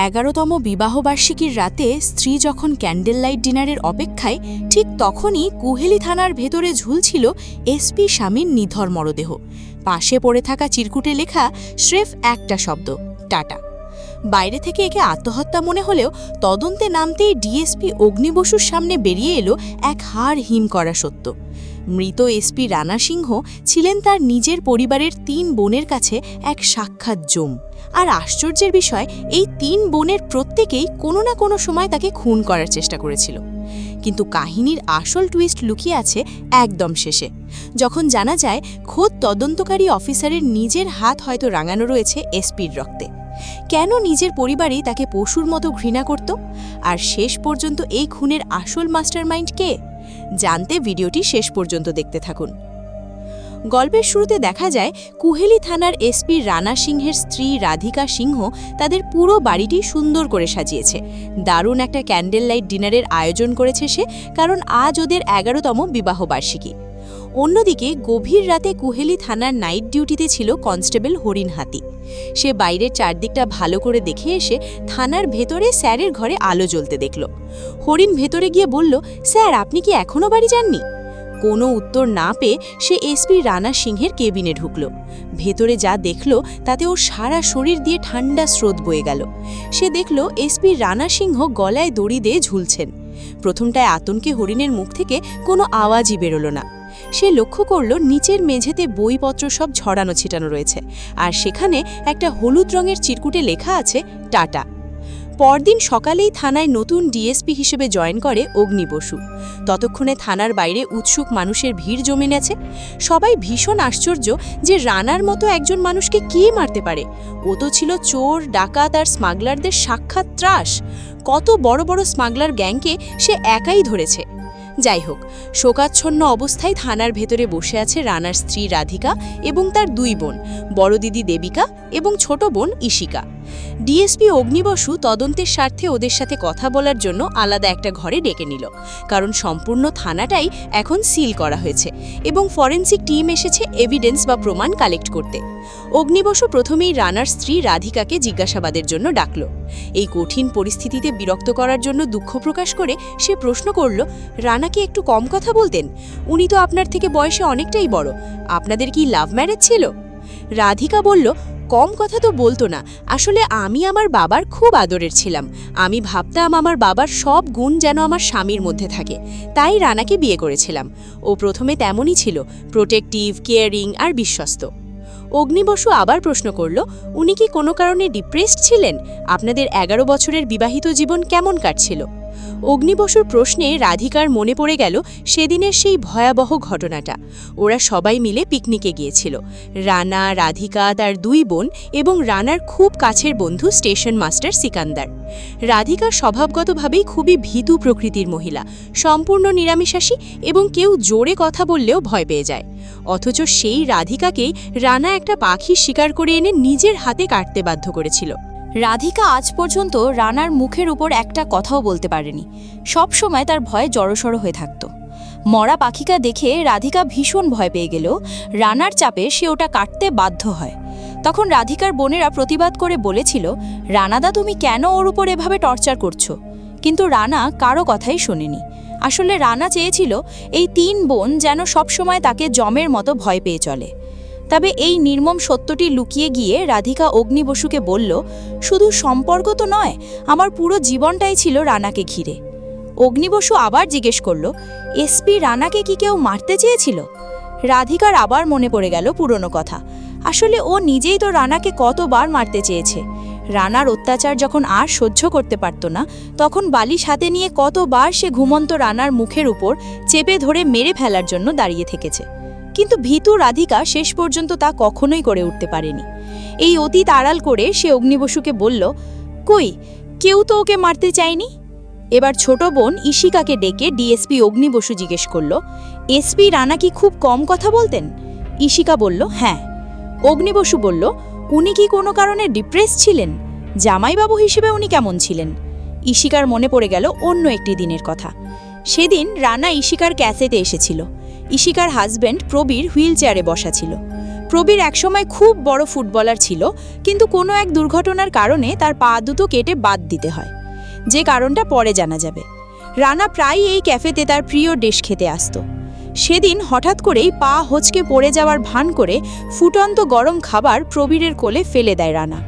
11তম বিবাহবার্ষিকীর রাতে স্ত্রী যখন ক্যান্ডেল লাইট ডিনারের অপেক্ষায়, ঠিক তখনই কুহেলি থানার ভেতরে ঝুলছিল এসপি স্বামীর নিথর মরদেহ। পাশে পড়ে থাকা চিরকুটে লেখা স্রেফ একটা শব্দ, টাটা। বাইরে থেকে একে আত্মহত্যা মনে হলেও তদন্তে নামতেই ডিএসপি অগ্নি বসুর সামনে বেরিয়ে এলো এক হাড় হিম করা সত্য। মৃত এসপি রানা সিংহ ছিলেন তার নিজের পরিবারের ৩ বোনের কাছে এক সাক্ষাৎ জম। আর আশ্চর্যের বিষয়, এই ৩ বোনের প্রত্যেকেই কোনো না কোনো সময় তাকে খুন করার চেষ্টা করেছিল। কিন্তু কাহিনীর আসল টুইস্ট লুকিয়ে আছে একদম শেষে, যখন জানা যায় খোদ তদন্তকারী অফিসারের নিজের হাত হয়তো রাঙানো রয়েছে এসপির রক্তে। কেন নিজের পরিবারই তাকে পশুর মতো ঘৃণা করত? আর শেষ পর্যন্ত এই খুনের আসল মাস্টারমাইন্ড কে? জানতে ভিডিওটি শেষ পর্যন্ত দেখতে থাকুন। গল্পের শুরুতে দেখা যায় কুহেলি থানার এসপি রানা সিংহের স্ত্রী রাধিকা সিংহ তাদের পুরো বাড়িটি সুন্দর করে সাজিয়েছে। দারুণ একটা ক্যান্ডেল লাইট ডিনারের আয়োজন করেছে সে, কারণ আজ ওদের 11তম বিবাহবার্ষিকী। অন্যদিকে গভীর রাতে কুহেলি থানার নাইট ডিউটিতে ছিল কনস্টেবল হরিণ হাতি। সে বাইরের চারদিকটা ভালো করে দেখে এসে থানার ভেতরে স্যারের ঘরে আলো জ্বলতে দেখল। হরিণ ভেতরে গিয়ে বলল, স্যার আপনি কি এখনও বাড়ি যাননি? কোনো উত্তর না পেয়ে সে এসপি রানা সিংহের কেবিনে ঢুকল। ভেতরে যা দেখল তাতে ওর সারা শরীর দিয়ে ঠান্ডা স্রোত বয়ে গেল। সে দেখল এসপি রানা সিংহ গলায় দড়ি দিয়ে ঝুলছেন। প্রথমটায় আতঙ্কে হরিণের মুখ থেকে কোনো আওয়াজই বেরোলো না। সে লক্ষ্য করল নিচের মেঝেতে বইপত্র সব ছড়ানো ছিটানো রয়েছে, আর সেখানে একটা হলুদ রঙের চিরকুটে লেখা আছে, টাটা। পরদিন সকালেই থানায় নতুন ডিএসপি হিসেবে জয়েন করে অগ্নি বসু। ততক্ষণে থানার বাইরে উৎসুক মানুষের ভিড় জমে গেছে। সবাই ভীষণ আশ্চর্য যে রানার মতো একজন মানুষকে কে মারতে পারে। ও তো ছিল চোর, ডাকাত আর স্মাগলারদের সাক্ষাৎ ত্রাস। কত বড় বড় স্মাগলার গ্যাংকে সে একাই ধরেছে। যাই হোক, শোকাচ্ছন্ন অবস্থায় থানার ভেতরে বসে আছে রানার স্ত্রী রাধিকা এবং তার 2 বোন, বড় দিদি দেবিকা এবং ছোট বোন ইশিকা। ডিএসপি অগ্নিবসু তদন্তের স্বার্থে ওদের সাথে কথা বলার জন্য আলাদা একটা ঘরে ডেকে নিল, কারণ সম্পূর্ণ থানাটাই এখন সিল করা হয়েছে এবং ফরেনসিক টিম এসেছে এভিডেন্স বা প্রমাণ কালেক্ট করতে। অগ্নিবসু প্রথমেই রানার স্ত্রী রাধিকাকে জিজ্ঞাসাবাদের জন্য ডাকল। এই কঠিন পরিস্থিতিতে বিরক্ত করার জন্য দুঃখ প্রকাশ করে সে প্রশ্ন করল, রানা কি একটু কম কথা বলতেন? উনি তো আপনার থেকে বয়সে অনেকটাই বড়। আপনাদের কি লাভ ম্যারেজ ছিল? রাধিকা বলল, কম কথা তো বলতো না, আসলে আমি আমার বাবার খুব আদরের ছিলাম। আমি ভাবতাম আমার বাবার সব গুণ যেন আমার স্বামীর মধ্যে থাকে, তাই রানাকে বিয়ে করেছিলাম। ও প্রথমে তেমনই ছিল, প্রোটেক্টিভ, কেয়ারিং আর বিশ্বস্ত। অগ্নিবসু আবার প্রশ্ন করল, উনি কি কোনো কারণে ডিপ্রেসড ছিলেন? আপনাদের 11 বছরের বিবাহিত জীবন কেমন কাটছিল? অগ্নিবসুর প্রশ্নে রাধিকার মনে পড়ে গেল সেদিনের সেই ভয়াবহ ঘটনাটা। ওরা সবাই মিলে পিকনিকে গিয়েছিল, রানা, রাধিকা, তার 2 বোন এবং রানার খুব কাছের বন্ধু স্টেশন মাস্টার সিকান্দার। রাধিকা স্বভাবগতভাবেই খুবই ভীতু প্রকৃতির মহিলা, সম্পূর্ণ নিরামিষাশী এবং কেউ জোরে কথা বললেও ভয় পেয়ে যায়। অথচ সেই রাধিকাকেই রানা একটা পাখি শিকার করে এনে নিজের হাতে কাটতে বাধ্য করেছিল। রাধিকা আজ পর্যন্ত রানার মুখের উপর একটা কথাও বলতে পারেনি। সব সময় তার ভয়ে জড়সড় হয়ে থাকত। মরা পাখিকা দেখে রাধিকা ভীষণ ভয় পেয়ে গেল। রানার চাপে সে ওটা কাটতে বাধ্য হয়। তখন রাধিকার বোনেরা প্রতিবাদ করে বলেছিল, রানাদা তুমি কেন ওর উপর এভাবে টর্চার করছো? কিন্তু রানা কারো কথাই শোনেনি। আসলে রানা চেয়েছিল এই 3 বোন যেন সবসময় তাকে জমের মতো ভয় পেয়ে চলে। তবে এই নির্মম সত্যটি লুকিয়ে গিয়ে রাধিকা অগ্নিবসুকে বলল, শুধু সম্পর্ক তো নয়, আমার পুরো জীবনটাই ছিল রানাকে ঘিরে। অগ্নিবসু আবার জিজ্ঞেস করল, এসপি রানাকে কি কেউ মারতে চেয়েছিল? রাধিকার আবার মনে পড়ে গেল পুরনো কথা। আসলে ও নিজেই তো রানাকে কতবার মারতে চেয়েছে। রানার অত্যাচার যখন আর সহ্য করতে পারত না, তখন বালিশ হাতে নিয়ে কতবার সে ঘুমন্ত রানার মুখের উপর চেপে ধরে মেরে ফেলার জন্য দাঁড়িয়ে থেকেছে। কিন্তু ভীতু রাধিকা শেষ পর্যন্ত তা কখনোই করে উঠতে পারেনি। এই অতীত আড়াল করে সে অগ্নিবসুকে বলল, কই, কেউ তো ওকে মারতে চায়নি। এবার ছোট বোন ইশিকাকে ডেকে ডিএসপি অগ্নিবসু জিজ্ঞেস করল, এসপি রানা কি খুব কম কথা বলতেন? ইশিকা বলল, হ্যাঁ। অগ্নিবসু বলল, উনি কি কোনো কারণে ডিপ্রেস ছিলেন? জামাইবাবু হিসেবে উনি কেমন ছিলেন? ইশিকার মনে পড়ে গেল অন্য একটি দিনের কথা। সেদিন রানা ইশিকার ক্যাসেটে এসেছিল। ইশিকার হাজব্যান্ড প্রবীর হুইল চেয়ারে বসা ছিল। প্রবীর একসময় খুব বড় ফুটবলার ছিল, কিন্তু কোনো এক দুর্ঘটনার কারণে তার পা দুটো কেটে বাদ দিতে হয়, যে কারণটা পরে জানা যাবে। রানা প্রায়ই এই ক্যাফেতে তার প্রিয় ডিশ খেতে আসত। সেদিন হঠাৎ করেই পা হচকে পড়ে যাওয়ার ভান করে ফুটন্ত গরম খাবার প্রবীরের কোলে ফেলে দেয় রানা।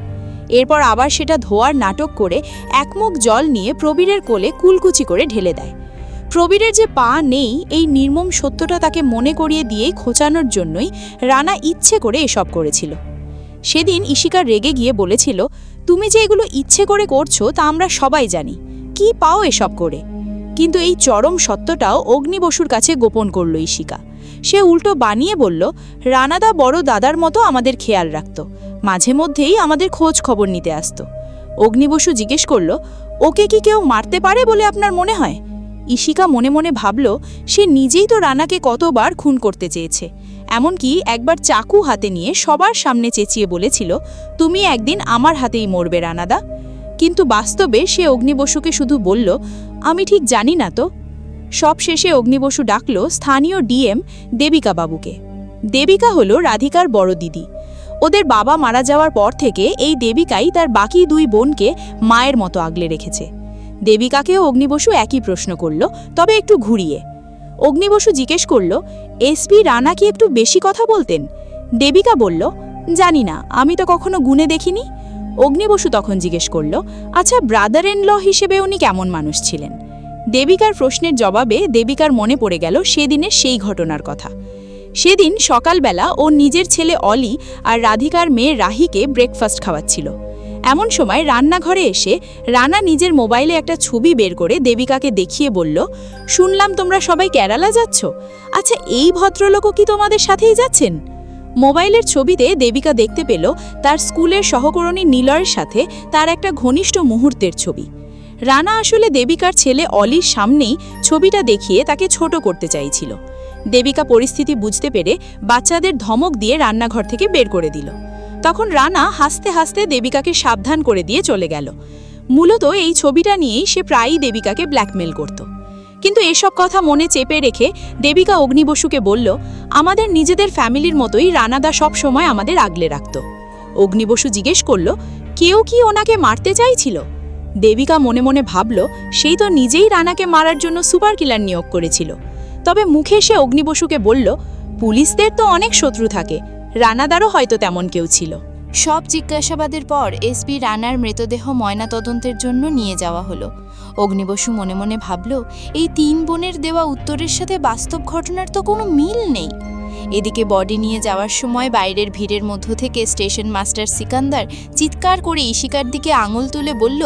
এরপর আবার সেটা ধোয়ার নাটক করে একমুখ জল নিয়ে প্রবীরের কোলে কুলকুচি করে ঢেলে দেয়। প্রবীরের যে পা নেই এই নির্মম সত্যটা তাকে মনে করিয়ে দিয়েই খোঁচানোর জন্যই রানা ইচ্ছে করে এসব করেছিল। সেদিন ইশিকা রেগে গিয়ে বলেছিল, তুমি যে এগুলো ইচ্ছে করে করছো তা আমরা সবাই জানি, কি পাও এসব করে? কিন্তু এই চরম সত্যটাও অগ্নি বসুর কাছে গোপন করল ইশিকা। সে উল্টো বানিয়ে বলল, রানাদা বড় দাদার মতো আমাদের খেয়াল রাখত, মাঝে মধ্যেই আমাদের খোঁজ খবর নিতে আসত। অগ্নি বসু জিজ্ঞেস করল, ওকে কি কেউ মারতে পারে বলে আপনার মনে হয়? ইশিকা মনে মনে ভাবল, সে নিজেই তো রানাকে কতবার খুন করতে চেয়েছে, এমনকি একবার চাকু হাতে নিয়ে সবার সামনে চেঁচিয়ে বলেছিল, তুমি একদিন আমার হাতেই মরবে রানাদা। কিন্তু বাস্তবে সে অগ্নিবসুকে শুধু বলল, আমি ঠিক জানি না তো। সব শেষে অগ্নিবসু ডাকল স্থানীয় ডিএম দেবিকা বাবুকে। দেবিকা হলো রাধিকার বড় দিদি। ওদের বাবা মারা যাওয়ার পর থেকে এই দেবিকাই তার বাকি দুই বোনকে মায়ের মতো আগলে রেখেছে। দেবিকাকেও অগ্নিবসু একই প্রশ্ন করল, তবে একটু ঘুরিয়ে। অগ্নিবসু জিজ্ঞেস করল, এসপি রানা কি একটু বেশি কথা বলতেন? দেবিকা বলল, জানি না, আমি তো কখনো গুণে দেখিনি। অগ্নিবসু তখন জিজ্ঞেস করল, আচ্ছা ব্রাদার ইন ল হিসেবে উনি কেমন মানুষ ছিলেন? দেবিকার প্রশ্নের জবাবে দেবিকার মনে পড়ে গেল সেদিনের সেই ঘটনার কথা। সেদিন সকালবেলা ও নিজের ছেলে অলি আর রাধিকার মেয়ে রাহিকে ব্রেকফাস্ট খাওয়াচ্ছিল। এমন সময় রান্নাঘরে এসে রানা নিজের মোবাইলে একটা ছবি বের করে দেবিকাকে দেখিয়ে বলল, শুনলাম তোমরা সবাই কেরালা যাচ্ছ, আচ্ছা এই ভদ্রলোকও কি তোমাদের সাথেই যাচ্ছেন? মোবাইলের ছবিতে দেবিকা দেখতে পেল তার স্কুলের সহকর্মী নিলয়ের সাথে তার একটা ঘনিষ্ঠ মুহূর্তের ছবি। রানা আসলে দেবিকার ছেলে অলির সামনেই ছবিটা দেখিয়ে তাকে ছোট করতে চাইছিল। দেবিকা পরিস্থিতি বুঝতে পেরে বাচ্চাদের ধমক দিয়ে রান্নাঘর থেকে বের করে দিল। তখন রানা হাসতে হাসতে দেবিকাকে সাবধান করে দিয়ে চলে গেল। মূলত এই ছবিটা নিয়েই সে প্রায়ই দেবিকাকে ব্ল্যাকমেল করত। কিন্তু এসব কথা মনে চেপে রেখে দেবিকা অগ্নিবসুকে বলল, আমাদের নিজেদের ফ্যামিলির মতোই রানাদা সব সময় আমাদের আগলে রাখত। অগ্নিবসু জিজ্ঞেস করল, কেউ কি ওনাকে মারতে চাইছিল? দেবিকা মনে মনে ভাবল, সেই তো নিজেই রানাকে মারার জন্য সুপার কিলার নিয়োগ করেছিল। তবে মুখে সে অগ্নিবসুকে বলল, পুলিশদের তো অনেক শত্রু থাকে, রানাদারও হয়তো তেমন কেউ ছিল। সব জিজ্ঞাসাবাদের পর এসপি রানার মৃতদেহ ময়নাতদন্তের জন্য নিয়ে যাওয়া হলো। অগ্নিবসু মনে মনে ভাবল, এই 3 বোনের দেওয়া উত্তরের সাথে বাস্তব ঘটনার তো কোনো মিল নেই। এদিকে বডি নিয়ে যাওয়ার সময় বাইরের ভিড়ের মধ্য থেকে স্টেশন মাস্টার সিকান্দার চিৎকার করে ইশিকার দিকে আঙুল তুলে বলল,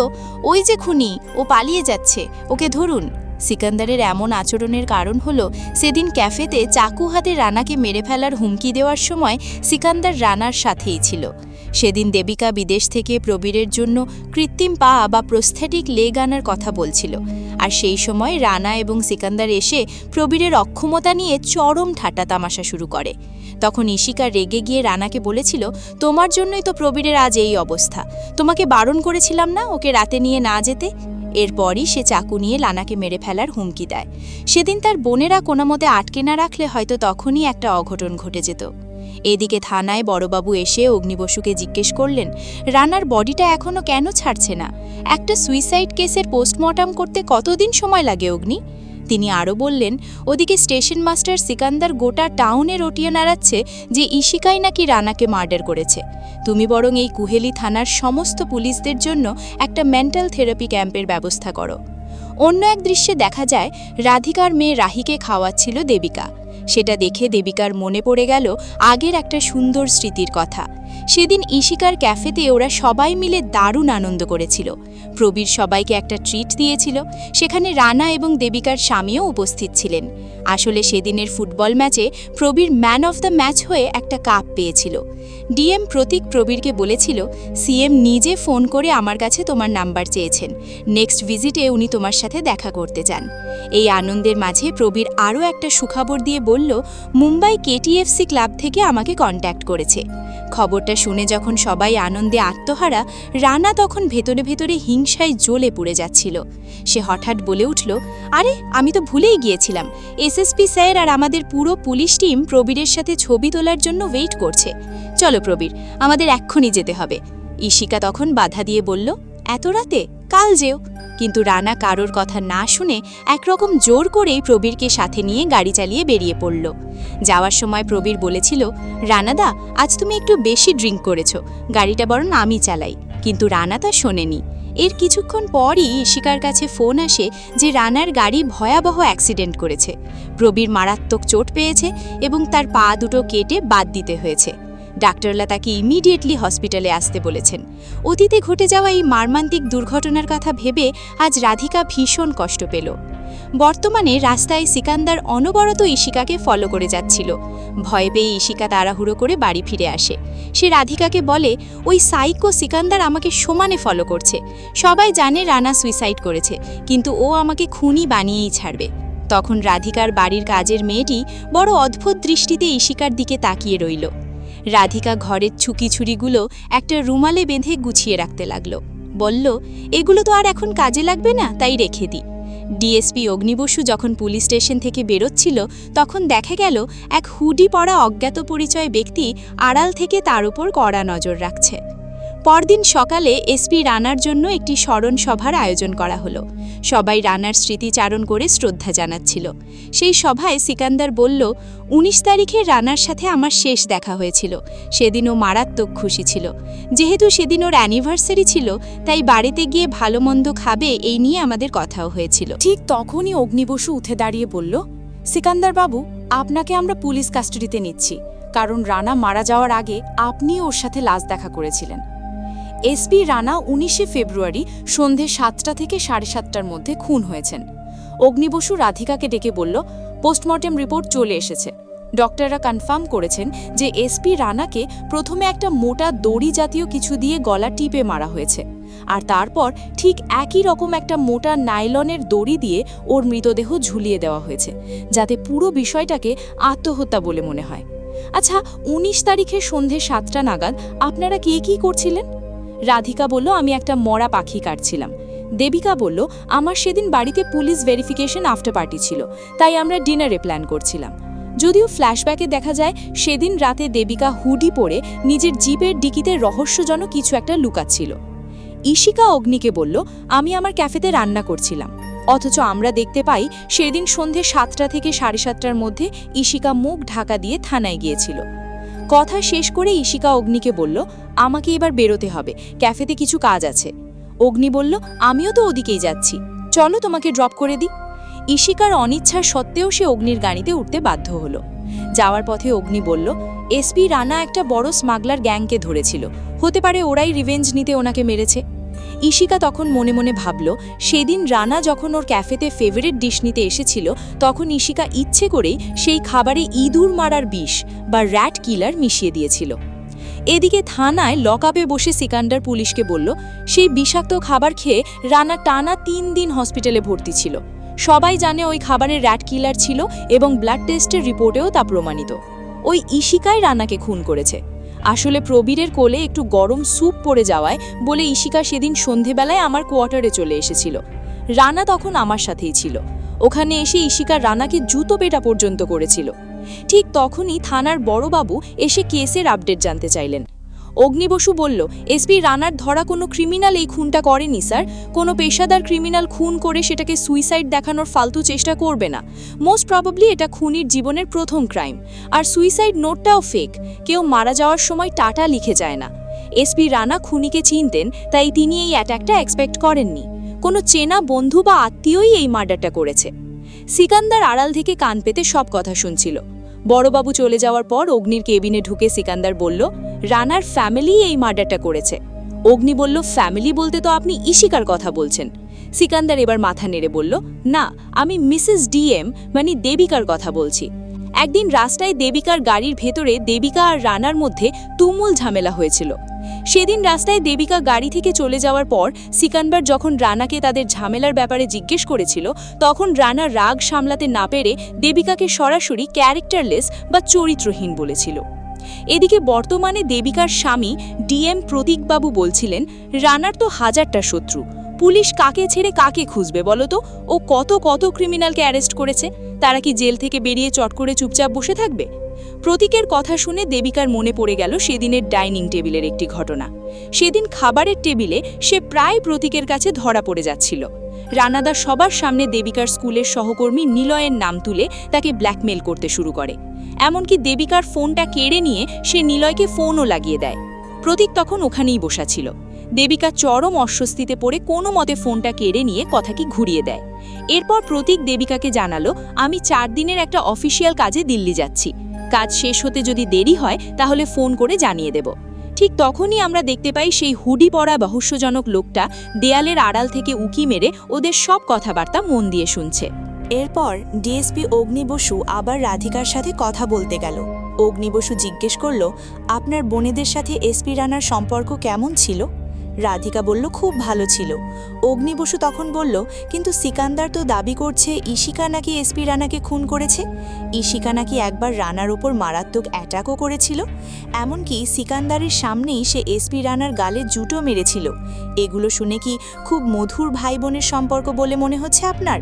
ওই যে খুনি, ও পালিয়ে যাচ্ছে, ওকে ধরুন। সিকান্দারের এমন আচরণের কারণ হলো, সেদিন ক্যাফেতে চাকু হাতে রানাকে মেরে ফেলার হুমকি দেওয়ার সময় সিকান্দার রানার সাথেই ছিল। সেদিন দেবিকা বিদেশ থেকে প্রবীরের জন্য কৃত্রিম পা বা প্রস্থেটিক লেগ আনার কথা বলছিল, আর সেই সময় রানা এবং সিকান্দার এসে প্রবীরের অক্ষমতা নিয়ে চরম ঠাট্টা তামাশা শুরু করে। তখন ইশিকা রেগে গিয়ে রানাকে বলেছিল, তোমার জন্যই তো প্রবীরের আজ এই অবস্থা, তোমাকে বারণ করেছিলাম না ওকে রাতে নিয়ে না যেতে? এরপরই সে চাকু নিয়ে রানাকে মেরে ফেলার হুমকি দেয়। সেদিন তার বোনেরা কোনো মতে আটকে না রাখলে হয়তো তখনই একটা অঘটন ঘটে যেত। এদিকে থানায় বড়বাবু এসে অগ্নিবসুকে জিজ্ঞেস করলেন, রানার বডিটা এখনো কেন ছাড়ছে না? একটা সুইসাইড কেসের পোস্টমর্টম করতে কতদিন সময় লাগে অগ্নি? তিনি আরও বললেন, ওদিকে স্টেশন মাস্টার সিকান্দার গোটা টাউনে রটিয়ে নাড়াচ্ছে যে ইশিকাই নাকি রানাকে মার্ডার করেছে। তুমি বরং এই কুহেলি থানার সমস্ত পুলিশদের জন্য একটা মেন্টাল থেরাপি ক্যাম্পের ব্যবস্থা করো। অন্য এক দৃশ্যে দেখা যায় রাধিকার মেয়ে রাহিকে খাওয়াচ্ছিল দেবিকা। সেটা দেখে দেবিকার মনে পড়ে গেল আগের একটা সুন্দর স্মৃতির কথা। সেদিন ইশিকার ক্যাফেতে ওরা সবাই মিলে দারুণ আনন্দ করেছিল। প্রবীর সবাইকে একটা ট্রিট দিয়েছিল, সেখানে রানা এবং দেবিকার স্বামীও উপস্থিত ছিলেন। আসলে সেদিনের ফুটবল ম্যাচে Prabir man of the match হয়ে একটা কাপ পেয়েছিল। ডিএম প্রতীক প্রবীরকে বলেছিল, সিএম নিজে ফোন করে আমার কাছে তোমার নাম্বার চেয়েছেন, নেক্সট ভিজিটে উনি তোমার সাথে দেখা করতে চান। এই আনন্দের মাঝে প্রবীর আরও একটা সুখবর দিয়ে বলল, মুম্বাই কেটিএফসি ক্লাব থেকে আমাকে কন্ট্যাক্ট করেছে। খবরটা এটা শুনে যখন সবাই আনন্দে আত্মহারা, রানা তখন ভেতরে ভেতরে হিংসায় জ্বলে পুড়ে যাচ্ছিল। সে হঠাৎ বলে উঠল, আরে আমি তো ভুলেই গিয়েছিলাম, এসএসপি স্যার আর আমাদের পুরো পুলিশ টিম প্রবীরের সাথে ছবি তোলার জন্য ওয়েট করছে। চলো প্রবীর, আমাদের এক্ষুনি যেতে হবে। ঈশিকা তখন বাধা দিয়ে বলল, এত রাতে? কাল যেও। কিন্তু রানা কারোর কথা না শুনে একরকম জোর করেই প্রবীরকে সাথে নিয়ে গাড়ি চালিয়ে বেরিয়ে পড়ল। যাওয়ার সময় প্রবীর বলেছিল, রানাদা আজ তুমি একটু বেশি ড্রিঙ্ক করেছো, গাড়িটা বরং আমি চালাই। কিন্তু রানা তা শোনেনি। এর কিছুক্ষণ পরই ঈশিকার কাছে ফোন আসে যে রানার গাড়ি ভয়াবহ অ্যাক্সিডেন্ট করেছে। প্রবীর মারাত্মক চোট পেয়েছে এবং তার পা দুটো কেটে বাদ দিতে হয়েছে। ডাক্তাররা তাকে ইমিডিয়েটলি হসপিটালে আসতে বলেছেন। অতীতে ঘটে যাওয়া এই মর্মান্তিক দুর্ঘটনার কথা ভেবে আজ রাধিকা ভীষণ কষ্ট পেল। বর্তমানে রাস্তায় সিকান্দার অনবরত ঈশিকাকে ফলো করে যাচ্ছিল। ভয় পেয়ে ঈশিকা তাড়াহুড়ো করে বাড়ি ফিরে আসে। সে রাধিকাকে বলে, ওই সাইকো সিকান্দার আমাকে সমানে ফলো করছে। সবাই জানে রানা সুইসাইড করেছে, কিন্তু ও আমাকে খুনি বানিয়েই ছাড়বে। তখন রাধিকার বাড়ির কাজের মেয়েটি বড় অদ্ভুত দৃষ্টিতে ঈশিকার দিকে তাকিয়ে রইল। রাধিকা ঘরের ছুকি ছুরিগুলো একটা রুমালে বেঁধে গুছিয়ে রাখতে লাগলো। বলল, এগুলো তো আর এখন কাজে লাগবে না, তাই রেখে দিই। ডিএসপি অগ্নিবসু যখন পুলিশ স্টেশন থেকে বেরোচ্ছিল, তখন দেখা গেল এক হুডি পরা অজ্ঞাত পরিচয় ব্যক্তি আড়াল থেকে তার উপর কড়া নজর রাখছে। পরদিন সকালে এসপি রানার জন্য একটি স্মরণ সভার আয়োজন করা হলো। সবাই রানার স্মৃতিচারণ করে শ্রদ্ধা জানাচ্ছিল। সেই সভায় সিকান্দার বলল, ১৯ তারিখে রানার সাথে আমার শেষ দেখা হয়েছিল। সেদিন ও মারাত্মক খুশি ছিল। যেহেতু সেদিন ওর অ্যানিভার্সারি ছিল, তাই বাড়িতে গিয়ে ভালো মন্দ খাবে এই নিয়ে আমাদের কথাও হয়েছিল। ঠিক তখনই অগ্নিবসু উঠে দাঁড়িয়ে বলল, সিকান্দার বাবু, আপনাকে আমরা পুলিশ কাস্টাডিতে নিচ্ছি, কারণ রানা মারা যাওয়ার আগে আপনি ওর সাথে লাশ দেখা করেছিলেন। এসপি রানা ১৯শে ফেব্রুয়ারি সন্ধে ৭টা থেকে ৭:৩০টার মধ্যে খুন হয়েছেন। অগ্নিবসু রাধিকাকে ডেকে বলল, পোস্টমর্টেম রিপোর্ট চলে এসেছে। ডক্টররা কনফার্ম করেছেন যে এসপি রানাকে প্রথমে একটা মোটা দড়ি জাতীয় কিছু দিয়ে গলা টিপে মারা হয়েছে, আর তারপর ঠিক একই রকম একটা মোটা নাইলনের দড়ি দিয়ে ওর মৃতদেহ ঝুলিয়ে দেওয়া হয়েছে, যাতে পুরো বিষয়টাকে আত্মহত্যা বলে মনে হয়। আচ্ছা, ১৯ তারিখে সন্ধে ৭টা নাগাদ আপনারা কি করছিলেন? রাধিকা বলল, আমি একটা মরা পাখি কাটছিলাম। দেবিকা বলল, আমার সেদিন বাড়িতে পুলিশ ভেরিফিকেশন আফটার পার্টি ছিল, তাই আমরা ডিনারে প্ল্যান করছিলাম। যদিও ফ্ল্যাশব্যাকে দেখা যায় সেদিন রাতে দেবিকা হুডি পরে নিজের জিপের ডিকিতে রহস্যজনক কিছু একটা লুকাচ্ছিল। ঈশিকা অগ্নিকে বলল, আমি আমার ক্যাফেতে রান্না করছিলাম। অথচ আমরা দেখতে পাই সেদিন সন্ধে ৭টা থেকে ৭:৩০টার মধ্যে ঈশিকা মুখ ঢাকা দিয়ে থানায় গিয়েছিল। কথা শেষ করে ঈশিকা অগ্নিকে বলল, আমাকে এবার বেরোতে হবে, ক্যাফেতে কিছু কাজ আছে। অগ্নি বলল, আমিও তো ওদিকেই যাচ্ছি, চলো তোমাকে ড্রপ করে দিই। ঈশিকার অনিচ্ছা সত্ত্বেও সে অগ্নির গাড়িতে উঠতে বাধ্য হলো। যাওয়ার পথে অগ্নি বলল, এসপি রানা একটা বড় স্মাগলার গ্যাংকে ধরেছিল, হতে পারে ওরাই রিভেঞ্জ নিতে ওনাকে মেরেছে। ঈশিকা তখন মনে মনে ভাবল, সেদিন রানা যখন ওর ক্যাফেতে ফেভারিট ডিশ নিতে এসেছিল, তখন ঈশিকা ইচ্ছে করেই সেই খাবারে ইঁদুর মারার বিষ বা র্যাট কিলার মিশিয়ে দিয়েছিল। এদিকে থানায় লকআপে বসে সিকান্দার পুলিশকে বলল, সেই বিষাক্ত খাবার খেয়ে রানা টানা ৩ দিন হসপিটালে ভর্তি ছিল। সবাই জানে ওই খাবারে র্যাট কিলার ছিল এবং ব্লাড টেস্টের রিপোর্টেও তা প্রমাণিত। ওই ঈশিকাই রানাকে খুন করেছে। আসলে প্রবীরের কোলে একটু গরম স্যুপ পড়ে যাওয়ায় বলে ঈশিকা সেদিন সন্ধেবেলায় আমার কোয়ার্টারে চলে এসেছিল। রানা তখন আমার সাথেই ছিল। ওখানে এসে ঈশিকা রানাকে জুতো পেটা পর্যন্ত করেছিল। ঠিক তখনই থানার বড়বাবু এসে কেসের আপডেট জানতে চাইলেন। অগ্নিবসু বলল, এসপি রানার ধরা কোনো ক্রিমিনাল এই খুনটা করেনি স্যার। কোনো পেশাদার ক্রিমিনাল খুন করে সেটাকে সুইসাইড দেখানোর ফালতু চেষ্টা করবে না। মোস্ট প্রবাবলি এটা খুনির জীবনের প্রথম ক্রাইম। আর সুইসাইড নোটটাও ফেক, কেউ মারা যাওয়ার সময় টাটা লিখে যায় না। এসপি রানা খুনিকে চিনতেন, তাই তিনি এই অ্যাটাকটা এক্সপেক্ট করেননি। কোনো চেনা বন্ধু বা আত্মীয়ই এই মার্ডারটা করেছে। সিকান্দার আড়াল থেকে কান পেতে সব কথা শুনছিল। বড়বাবু চলে যাওয়ার পর অগ্নির কেবিনে ঢুকে সিকান্দার বলল, রানার ফ্যামিলি এই মার্ডারটা করেছে। অগ্নি বলল, ফ্যামিলি বলতে তো আপনি ঈশিকার কথা বলছেন। সিকান্দার এবার মাথা নেড়ে বলল, না, আমি মিসেস ডিএম মানে দেবিকার কথা বলছি। একদিন রাস্তায় দেবিকার গাড়ির ভেতরে দেবিকা আর রানার মধ্যে তুমুল ঝামেলা হয়েছিল। সেদিন রাস্তায় দেবিকা গাড়ি থেকে চলে যাওয়ার পর সিকান্দার যখন রানাকে তাদের ঝামেলার ব্যাপারে জিজ্ঞেস করেছিল, তখন রানা রাগ সামলাতে না পেরে দেবিকাকে সরাসরি ক্যারেক্টারলেস বা চরিত্রহীন বলেছিল। এদিকে বর্তমানে দেবিকার স্বামী ডিএম প্রতীকবাবু বলছিলেন, রানার তো হাজারটা শত্রু, পুলিশ কাকে ছেড়ে কাকে খুঁজবে বলো তো? ও কত কত ক্রিমিনালকে অ্যারেস্ট করেছে, তারা কি জেল থেকে বেরিয়ে চট করে চুপচাপ বসে থাকবে? প্রতীকের কথা শুনে দেবিকার মনে পড়ে গেল সেদিনের ডাইনিং টেবিলের একটি ঘটনা। সেদিন খাবারের টেবিলে সে প্রায় প্রতীকের কাছে ধরা পড়ে যাচ্ছিল। রানাদা সবার সামনে দেবিকার স্কুলের সহকর্মী নিলয়ের নাম তুলে তাকে ব্ল্যাকমেল করতে শুরু করে। এমনকি দেবিকার ফোনটা কেড়ে নিয়ে সে নিলয়কে ফোনও লাগিয়ে দেয়। প্রতীক তখন ওখানেই বসা ছিল। দেবিকা চরম অস্বস্তিতে পড়ে কোনো মতে ফোনটা কেড়ে নিয়ে কথাটি ঘুরিয়ে দেয়। এরপর প্রতীক দেবিকাকে জানালো, আমি 4 দিনের একটা অফিসিয়াল কাজে দিল্লি যাচ্ছি, কাজ শেষ হতে যদি দেরি হয় তাহলে ফোন করে জানিয়ে দেব। ঠিক তখনই আমরা দেখতে পাই সেই হুডি পরা রহস্যজনক লোকটা দেয়ালের আড়াল থেকে উকি মেরে ওদের সব কথাবার্তা মন দিয়ে শুনছে। এরপর ডিএসপি অগ্নি বসু আবার রাধিকার সাথে কথা বলতে গেল। অগ্নি বসু জিজ্ঞেস করল, আপনার বোনেদের সাথে এসপি রানার সম্পর্ক কেমন ছিল? রাধিকা বলল, খুব ভালো ছিল। অগ্নি বসু তখন বলল, কিন্তু সিকান্দার তো দাবি করছে ইশিকা নাকি এসপি রানাকে খুন করেছে। ইশিকা নাকি একবার রানার ওপর মারাত্মক অ্যাটাকও করেছিল, এমনকি সিকান্দারের সামনেই সে এসপি রানার গালে জুতো মেরেছিল। এগুলো শুনে কি খুব মধুর ভাই বোনের সম্পর্ক বলে মনে হচ্ছে আপনার?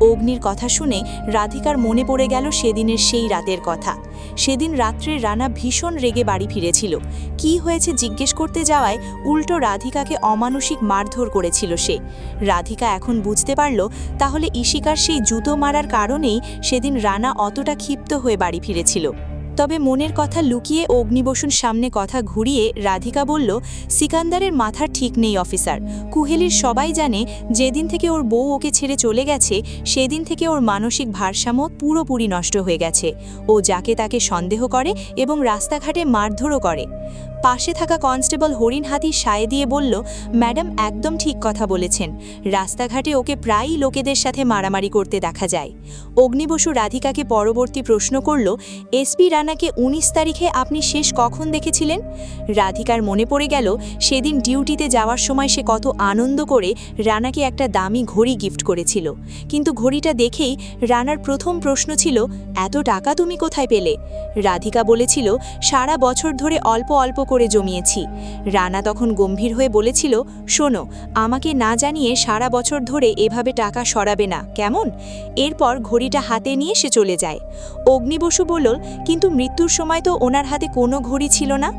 অগ্নির কথা শুনে রাধিকার মনে পড়ে গেল সেদিনের সেই রাতের কথা। সেদিন রাত্রে রানা ভীষণ রেগে বাড়ি ফিরেছিল। কি হয়েছে জিজ্ঞেস করতে যাওয়ায় উল্টো রাধিকাকে অমানসিক মারধর করেছিল সে। রাধিকা এখন বুঝতে পারল তাহলে ইশিকার সেই জুতো মারার কারণেই সেদিন রানা অতটা ক্ষিপ্ত হয়ে বাড়ি ফিরেছিল। তবে মনের কথা লুকিয়ে অগ্নিবসুর সামনে কথা ঘুরিয়ে রাধিকা বলল, সিকান্দারের মাথা ঠিক নেই অফিসার। কুহেলির সবাই জানে যেদিন থেকে ওর বউ ওকে ছেড়ে চলে গেছে সেদিন থেকে ওর মানসিক ভারসাম্য পুরোপুরি নষ্ট হয়ে গেছে। ও যাকে তাকে সন্দেহ করে এবং রাস্তাঘাটে মারধরও করে। পাশে থাকা কনস্টেবল হরিণ হাতি সায় দিয়ে বলল, ম্যাডাম একদম ঠিক কথা বলেছেন, রাস্তাঘাটে ওকে প্রায়ই লোকেদের সাথে মারামারি করতে দেখা যায়। অগ্নিবসু রাধিকাকে পরবর্তী প্রশ্ন করল, এসপি রানাকে 19 তারিখে আপনি শেষ কখন দেখেছিলেন? রাধিকার মনে পড়ে গেল সেদিন ডিউটিতে যাওয়ার সময় সে কত আনন্দ করে রানাকে একটা দামি ঘড়ি গিফট করেছিল। কিন্তু ঘড়িটা দেখেই রানার প্রথম প্রশ্ন ছিল, এত টাকা তুমি কোথায় পেলে? রাধিকা বলেছিল, সারা বছর ধরে অল্প অল্প করে জমিয়েছি। রানা তখন গম্ভীর হয়ে বলেছিল, শোনো, আমাকে না জানিয়ে সারা বছর ধরে এভাবে টাকা সরাবে না, কেমন? এরপর ঘড়িটা হাতে নিয়ে সে চলে যায়। অগ্নিবসু বলল, কিন্তু মৃত্যুর সময় তো ওনার হাতে কোনো ঘড়ি ছিল না।